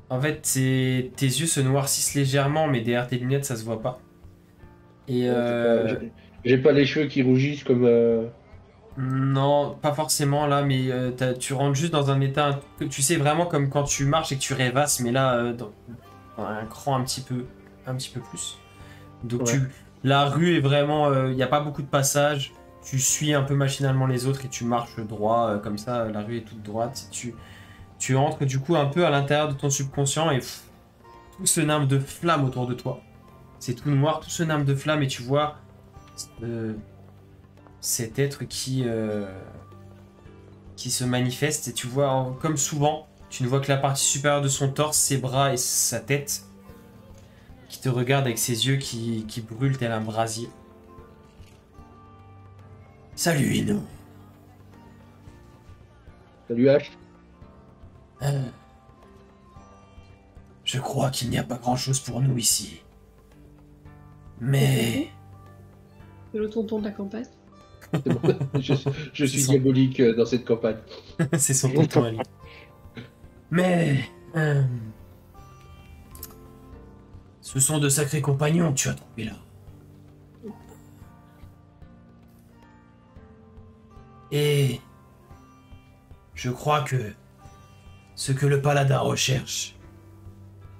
En fait, tes yeux se noircissent légèrement, mais derrière tes lunettes, ça se voit pas. Et J'ai pas les cheveux qui rougissent comme... non, pas forcément là, mais tu rentres juste dans un état que tu sais vraiment comme quand tu marches et que tu rêvasses, mais là dans un cran un petit peu plus. Donc Ouais. la rue est vraiment, il n'y a pas beaucoup de passages. Tu suis un peu machinalement les autres et tu marches droit comme ça. La rue est toute droite. Tu entres du coup un peu à l'intérieur de ton subconscient et tout se nimbe de flammes autour de toi. C'est tout noir, tout se nimbe de flammes et tu vois cet être qui se manifeste et tu vois, comme souvent, tu ne vois que la partie supérieure de son torse, ses bras et sa tête qui te regarde avec ses yeux qui brûlent tel un brasier. Salut Ino. Salut H. Je crois qu'il n'y a pas grand-chose pour nous ici. Mais... C'est le tonton de la campagne. C'est bon. Je suis son- diabolique dans cette campagne. C'est son tonton à lui. Mais... ce sont de sacrés compagnons que tu as trouvés là. Et... je crois que... ce que le paladin recherche,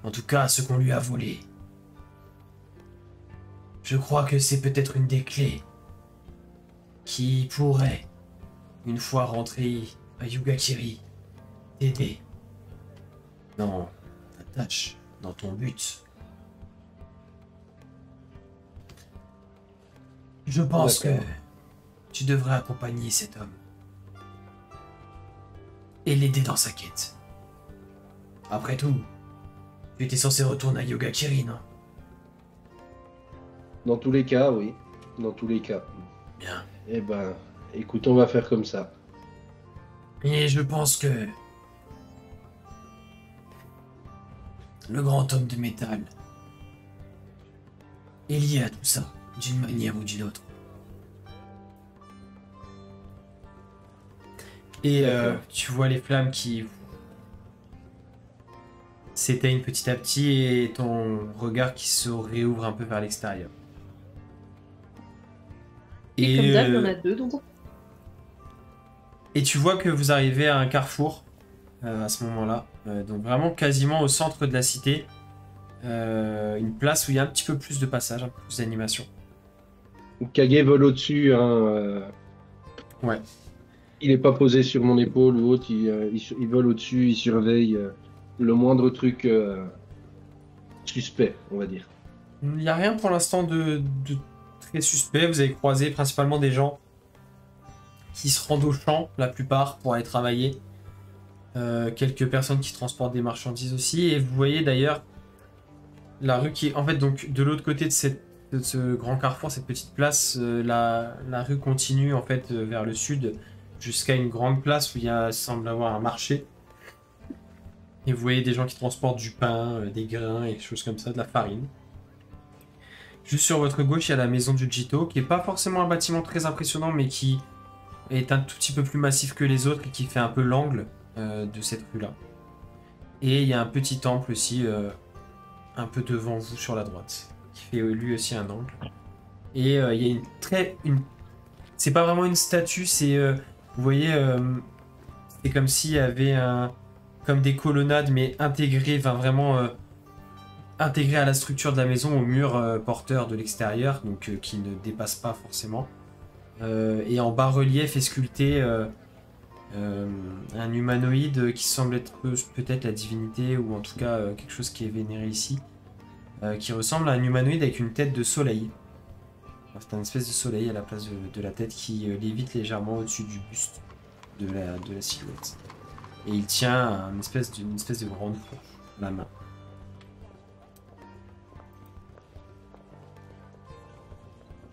en tout cas ce qu'on lui a volé, je crois que c'est peut-être une des clés qui pourrait, une fois rentré à Yugakiri, t'aider dans ta tâche, dans ton but. Je pense que D'accord. tu devrais accompagner cet homme et l'aider dans sa quête. Après tout, tu étais censé retourner à Yogakiri, non? Dans tous les cas, oui. Dans tous les cas. Bien. Eh ben, écoute, on va faire comme ça. Et je pense que le grand homme de métal est lié à tout ça, d'une manière ou d'une autre. Et D'accord. tu vois les flammes qui s'éteignent petit à petit et ton regard qui se réouvre un peu vers l'extérieur. Et comme d'hab, il y en a deux, donc. Et tu vois que vous arrivez à un carrefour à ce moment-là, donc vraiment quasiment au centre de la cité, une place où il y a un petit peu plus de passage, un peu plus d'animation. Kage vole au-dessus. Hein, Ouais. Il est pas posé sur mon épaule ou autre. Il vole au-dessus. Il surveille le moindre truc suspect, on va dire. Il n'y a rien pour l'instant de très suspect. Vous avez croisé principalement des gens qui se rendent au champ, la plupart, pour aller travailler. Quelques personnes qui transportent des marchandises aussi. Et vous voyez d'ailleurs la rue qui est... En fait, donc, de l'autre côté de ce grand carrefour, cette petite place, la rue continue en fait vers le sud jusqu'à une grande place où semble avoir un marché. Et vous voyez des gens qui transportent du pain, des grains et des choses comme ça, de la farine. Juste sur votre gauche, il y a la maison du Jito, qui est pas forcément un bâtiment très impressionnant, mais qui est un tout petit peu plus massif que les autres et qui fait un peu l'angle de cette rue-là. Et il y a un petit temple aussi, un peu devant vous sur la droite, qui fait lui aussi un angle. Et il y a c'est pas vraiment une statue, c'est Vous voyez, c'est comme s'il y avait comme des colonnades, mais intégrées, enfin vraiment intégrées à la structure de la maison, au mur porteur de l'extérieur, donc qui ne dépasse pas forcément. Et en bas-relief est sculpté un humanoïde qui semble être peut-être la divinité, ou en tout cas quelque chose qui est vénéré ici, qui ressemble à un humanoïde avec une tête de soleil. C'est un espèce de soleil à la place de la tête qui lévite légèrement au-dessus du buste de la silhouette. Et il tient une espèce de grande fourche à la main.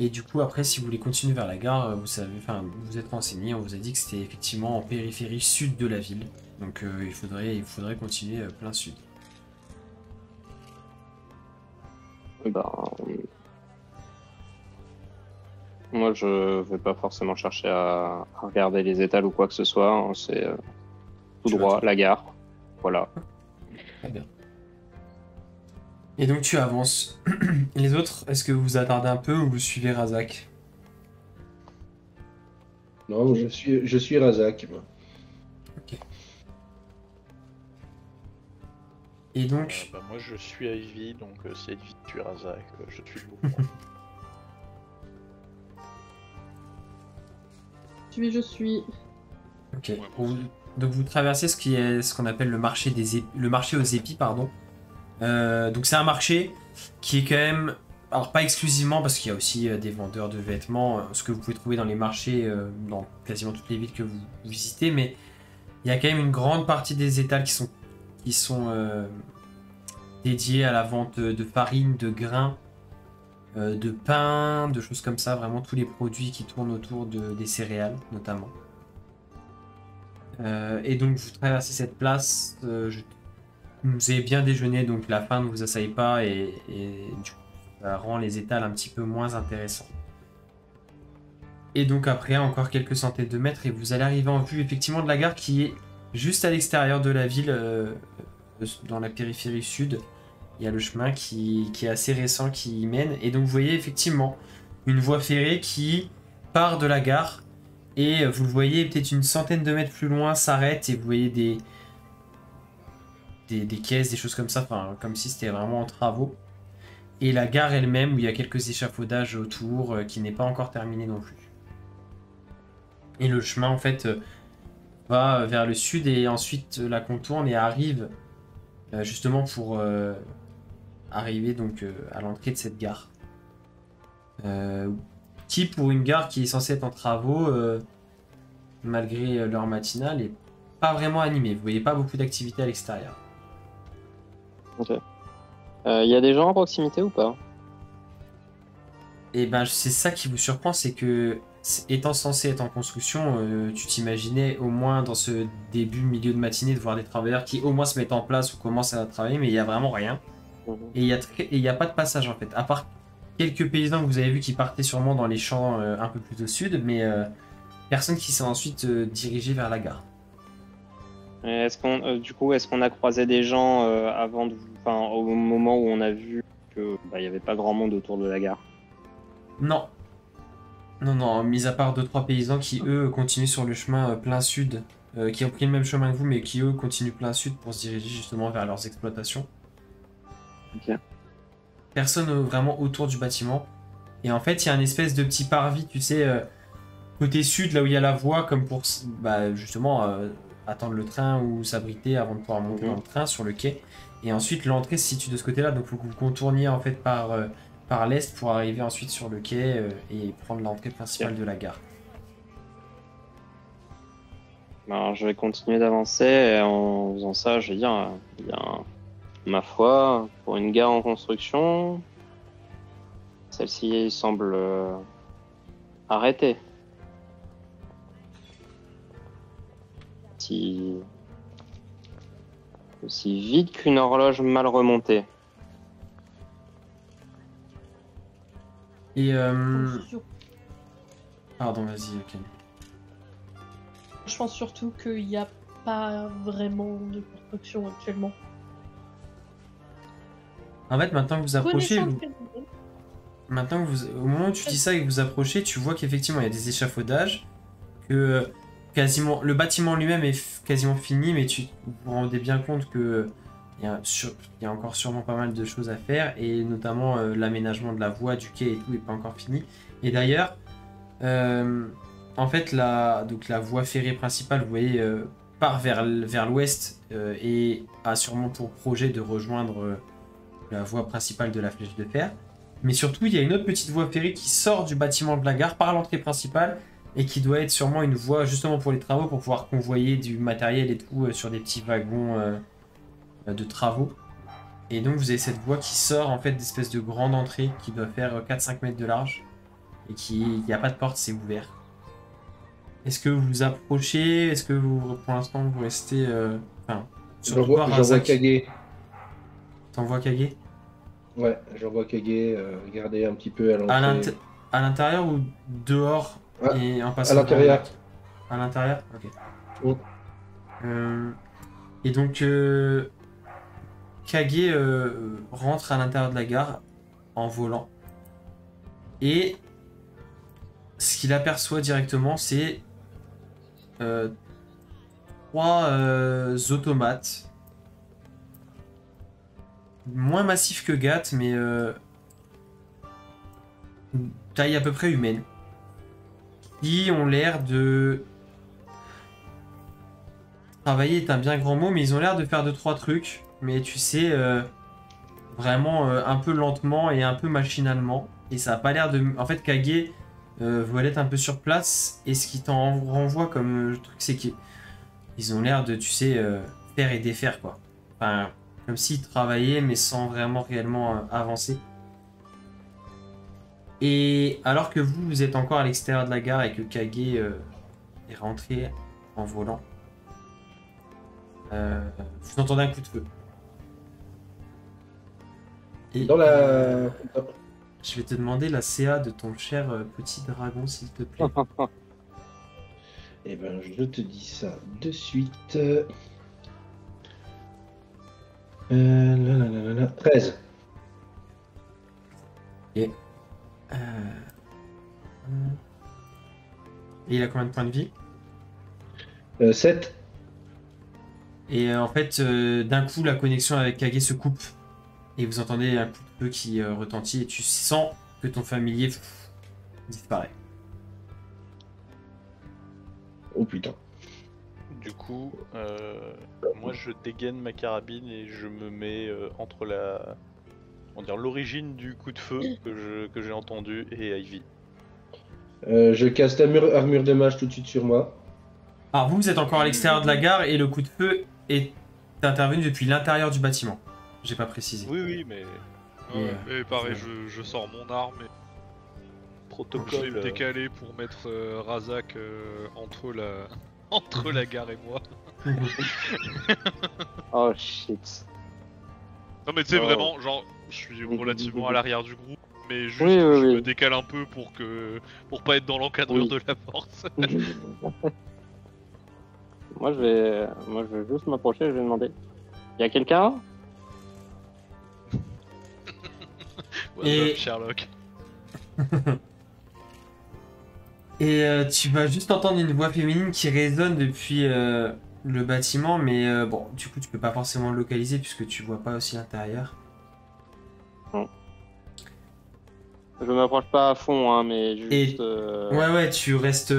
Et du coup, après, si vous voulez continuer vers la gare, vous savez, enfin, vous vous êtes renseigné, on vous a dit que c'était effectivement en périphérie sud de la ville. Donc il faudrait continuer plein sud. Ben, moi, je vais pas forcément chercher à regarder les étals ou quoi que ce soit. Hein. C'est tout droit, la gare. Voilà. Très bien. Et donc tu avances. Les autres, est-ce que vous vous attardez un peu ou vous suivez Razak? Non, je suis Razak. Moi. Ok. Et donc... moi je suis Ivy, donc si Ivy tue Razak, je suis le mouvement. Je suis. Ok. Donc vous traversez ce qu'on appelle le marché le marché aux épis, pardon. Donc c'est un marché qui est quand même, alors pas exclusivement parce qu'il y a aussi des vendeurs de vêtements, ce que vous pouvez trouver dans les marchés dans quasiment toutes les villes que vous visitez, mais il y a quand même une grande partie des étals qui sont dédiés à la vente de farine, de grains, de pain, de choses comme ça, vraiment tous les produits qui tournent autour des céréales notamment. Et donc vous traversez cette place, vous avez bien déjeuné, donc la faim ne vous assaille pas et du coup ça rend les étals un petit peu moins intéressants. Et donc après encore quelques centaines de mètres et vous allez arriver en vue effectivement de la gare qui est juste à l'extérieur de la ville, dans la périphérie sud. Il y a le chemin qui est assez récent qui y mène. Et donc vous voyez effectivement une voie ferrée qui part de la gare. Et vous le voyez peut-être une centaine de mètres plus loin s'arrête. Et vous voyez des caisses, des choses comme ça. Enfin, comme si c'était vraiment en travaux. Et la gare elle-même où il y a quelques échafaudages autour qui n'est pas encore terminé non plus. Et le chemin en fait va vers le sud et ensuite la contourne et arrive justement pour... arriver donc à l'entrée de cette gare. Qui pour une gare qui est censée être en travaux, malgré l'heure matinale, est pas vraiment animée. Vous voyez pas beaucoup d'activité à l'extérieur. Ok. Y a des gens à proximité ou pas? Et ben c'est ça qui vous surprend, c'est que étant censé être en construction, tu t'imaginais au moins dans ce milieu de matinée de voir des travailleurs qui au moins se mettent en place ou commencent à travailler, mais il y a vraiment rien. Et il n'y a pas de passage en fait, à part quelques paysans que vous avez vus qui partaient sûrement dans les champs un peu plus au sud, mais personne qui s'est ensuite dirigé vers la gare. Est-ce qu'on a croisé des gens au moment où on a vu que il y avait pas grand monde autour de la gare? Non. Non, mis à part 2-3 paysans qui eux continuent sur le chemin plein sud, qui ont pris le même chemin que vous, mais qui eux continuent plein sud pour se diriger justement vers leurs exploitations. Ok. Personne vraiment autour du bâtiment. Et en fait, il y a un espèce de petit parvis, tu sais, côté sud, là où il y a la voie, comme pour justement attendre le train ou s'abriter avant de pouvoir monter dans le train sur le quai. Et ensuite, l'entrée se situe de ce côté-là, donc il faut que vous contourniez en fait par l'est pour arriver ensuite sur le quai et prendre l'entrée principale de la gare. Alors, je vais continuer d'avancer et en faisant ça, je vais dire, ma foi, pour une gare en construction, celle-ci semble arrêtée. Aussi vite qu'une horloge mal remontée. Et pardon, vas-y, ok. Je pense surtout qu'il n'y a pas vraiment de construction actuellement. En fait, maintenant que vous approchez, Connaissant au moment où tu dis ça et que vous approchez, tu vois qu'effectivement il y a des échafaudages, que quasiment, le bâtiment lui-même est quasiment fini, mais vous vous rendez bien compte que il y a encore sûrement pas mal de choses à faire, et notamment l'aménagement de la voie, du quai et tout n'est pas encore fini. Et d'ailleurs, en fait, donc la voie ferrée principale, vous voyez, part vers l'ouest et a sûrement pour projet de rejoindre la voie principale de la flèche de fer. Mais surtout, il y a une autre petite voie ferrée qui sort du bâtiment de la gare par l'entrée principale et qui doit être sûrement une voie justement pour les travaux, pour pouvoir convoyer du matériel et tout sur des petits wagons de travaux. Et donc, vous avez cette voie qui sort en fait d'espèce de grande entrée qui doit faire 4-5 mètres de large et il n'y a pas de porte, c'est ouvert. Est-ce que vous vous approchez? Est-ce que vous, pour l'instant, vous restez... J'envoie Kage. T'envoies Kage? Ouais, j'envoie Kage regarder un petit peu à l'entrée. À l'intérieur ou dehors et en passant à l'intérieur. À l'intérieur? Ok. Mm. Et donc, Kage rentre à l'intérieur de la gare en volant. Et ce qu'il aperçoit directement, c'est 3 automates. Moins massifs que Gat, mais taille à peu près humaine. Qui ont l'air de... Travailler est un bien grand mot, mais ils ont l'air de faire 2-3 trucs. Mais tu sais, vraiment un peu lentement et un peu machinalement. Et ça a pas l'air de... En fait, Kage veut être un peu sur place. Et ce qui t'en renvoie comme truc, c'est qu'ils ont l'air de, tu sais, faire et défaire, quoi. Enfin, comme s'ils travaillaient, mais sans vraiment réellement avancer. Et alors que vous êtes encore à l'extérieur de la gare et que Kage est rentré en volant, vous entendez un coup de feu. Et Dans la... je vais te demander la CA de ton cher petit dragon, s'il te plaît. Eh ben, je te dis ça de suite. 13. Et il a combien de points de vie? 7. Et en fait, d'un coup, la connexion avec Kage se coupe. Et vous entendez un coup de feu qui retentit et tu sens que ton familier disparaît. Oh putain. Du coup, moi je dégaine ma carabine et je me mets entre l'origine du coup de feu que j'ai entendu et Ivy. Je casse armure de mage tout de suite sur moi. Alors vous êtes encore à l'extérieur de la gare et le coup de feu est intervenu depuis l'intérieur du bâtiment. J'ai pas précisé. Oui, mais... Ouais, et pareil, je sors mon arme et Protocole... je vais me décaler pour mettre Razak entre la gare et moi. Oh shit. Non mais tu sais, Oh. vraiment, genre, je suis relativement à l'arrière du groupe, mais juste Oui, je oui. me décale un peu pour pas être dans l'encadrure Oui. de la porte. Moi je vais juste m'approcher et je vais demander. Y a quelqu'un? Et- Sherlock. Et tu vas juste entendre une voix féminine qui résonne depuis le bâtiment, mais bon, du coup tu peux pas forcément le localiser puisque tu vois pas aussi l'intérieur. Je m'approche pas à fond, hein, mais juste. Ouais, tu restes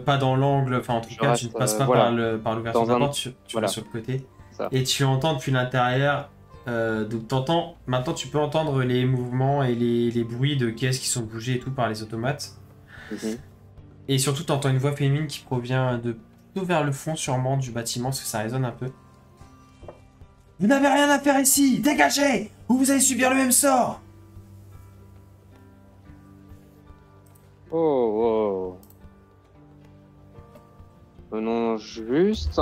pas dans l'angle, enfin en tout Je cas tu ne reste, passes pas voilà. par l'ouverture de la Dans un- porte, tu voilà. restes sur le côté. Ça. Et tu entends depuis l'intérieur, donc t'entends, maintenant tu peux entendre les mouvements et les bruits de caisses qui sont bougées et tout par les automates. Mhm. Et surtout t'entends une voix féminine qui provient de plutôt vers le fond sûrement du bâtiment parce que ça résonne un peu. Vous n'avez rien à faire ici, dégagez ou vous allez subir le même sort. Oh. Venons juste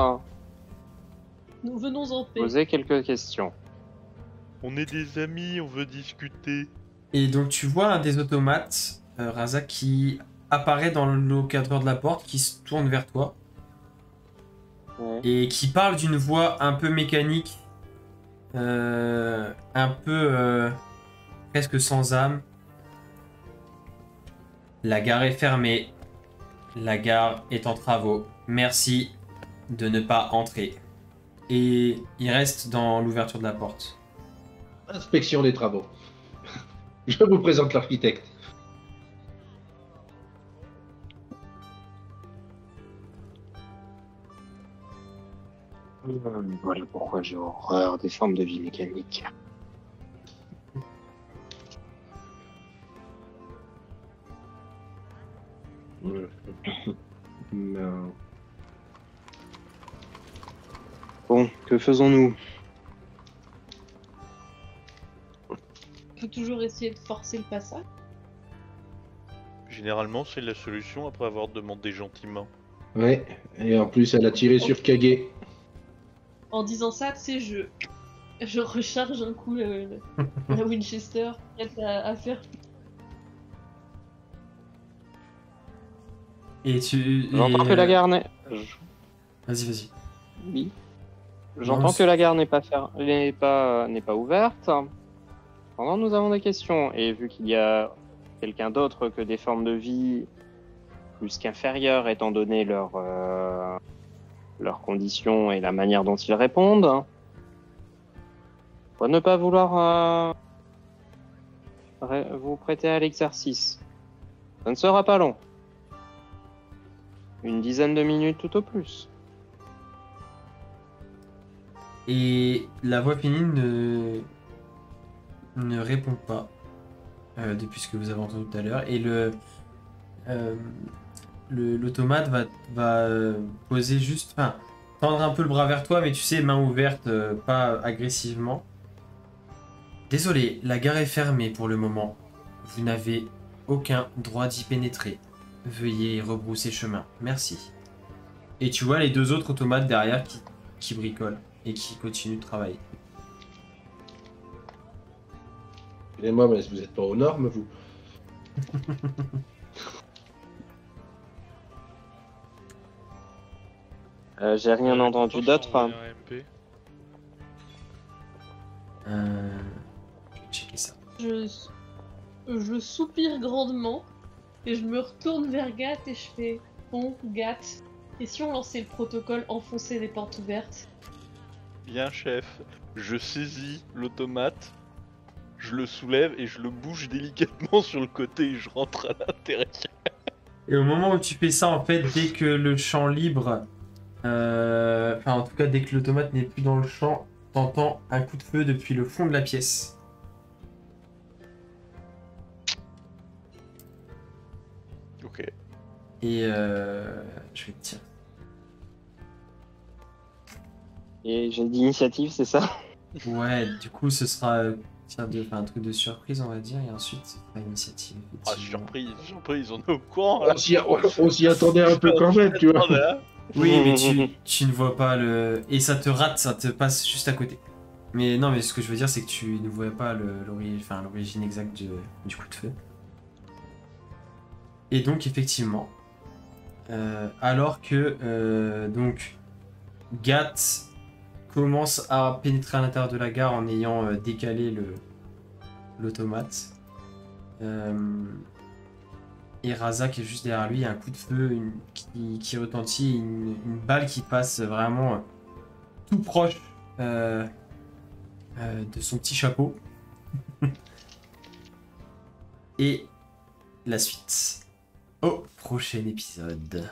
Nous venons en paix. poser quelques questions. On est des amis, on veut discuter. Et donc tu vois un des automates, Razak, qui apparaît dans l'encadreur de la porte, qui se tourne vers toi Ouais. et qui parle d'une voix un peu mécanique, un peu presque sans âme. La gare est fermée. la gare est en travaux. Merci de ne pas entrer. Et il reste dans l'ouverture de la porte. Inspection des travaux. Je vous présente l'architecte. Voilà pourquoi j'ai horreur des formes de vie mécaniques. Non. Bon, que faisons-nous? On peut toujours essayer de forcer le passage. Généralement, c'est la solution après avoir demandé gentiment. Ouais, et en plus, elle a tiré sur Kage. En disant ça, tu sais, je recharge un coup la Winchester, prête à faire. Et tu... J'entends que la gare n'est... Vas-y. Oui. J'entends Non, que la gare n'est pas ouverte. Pendant nous avons des questions, et vu qu'il y a quelqu'un d'autre que des formes de vie plus qu'inférieures, étant donné leurs conditions et la manière dont ils répondent, pourquoi ne pas vouloir vous prêter à l'exercice? Ça ne sera pas long. Une dizaine de minutes tout au plus. Et la voix féminine ne répond pas depuis ce que vous avez entendu tout à l'heure. Et l'automate va poser juste... Enfin, tendre un peu le bras vers toi, mais tu sais, main ouverte, pas agressivement. Désolé, la gare est fermée pour le moment. Vous n'avez aucun droit d'y pénétrer. Veuillez rebrousser chemin. Merci. Et tu vois les deux autres automates derrière qui bricolent et qui continuent de travailler. Excusez-moi, mais vous n'êtes pas aux normes, vous. J'ai rien entendu d'autre. Je vais checker ça. Je soupire grandement et je me retourne vers Gat et je fais bon, Gat. Et si on lançait le protocole enfoncer les portes ouvertes? Bien, chef. Je saisis l'automate, je le soulève et je le bouge délicatement sur le côté et je rentre à l'intérieur. Et au moment où tu fais ça, en fait, dès que le champ libre, enfin en tout cas dès que l'automate n'est plus dans le champ, t'entends un coup de feu depuis le fond de la pièce. Ok. Et je vais te dire. Et j'ai d'initiative, c'est ça? Ouais, du coup ce sera un truc de surprise on va dire, et ensuite ce sera initiative. Ah, surprise, on est au courant On là. s'y attendait un peu quand même, tu vois. Oui, mais tu ne vois pas le... Et ça te rate, ça te passe juste à côté. Mais non, mais ce que je veux dire, c'est que tu ne voyais pas l'origine exacte du coup de feu. Et donc, effectivement, alors que donc Gat commence à pénétrer à l'intérieur de la gare en ayant décalé l'automate, et Raza qui est juste derrière lui, il y a un coup de feu qui retentit, une balle qui passe vraiment tout proche de son petit chapeau. Et la suite au prochain épisode.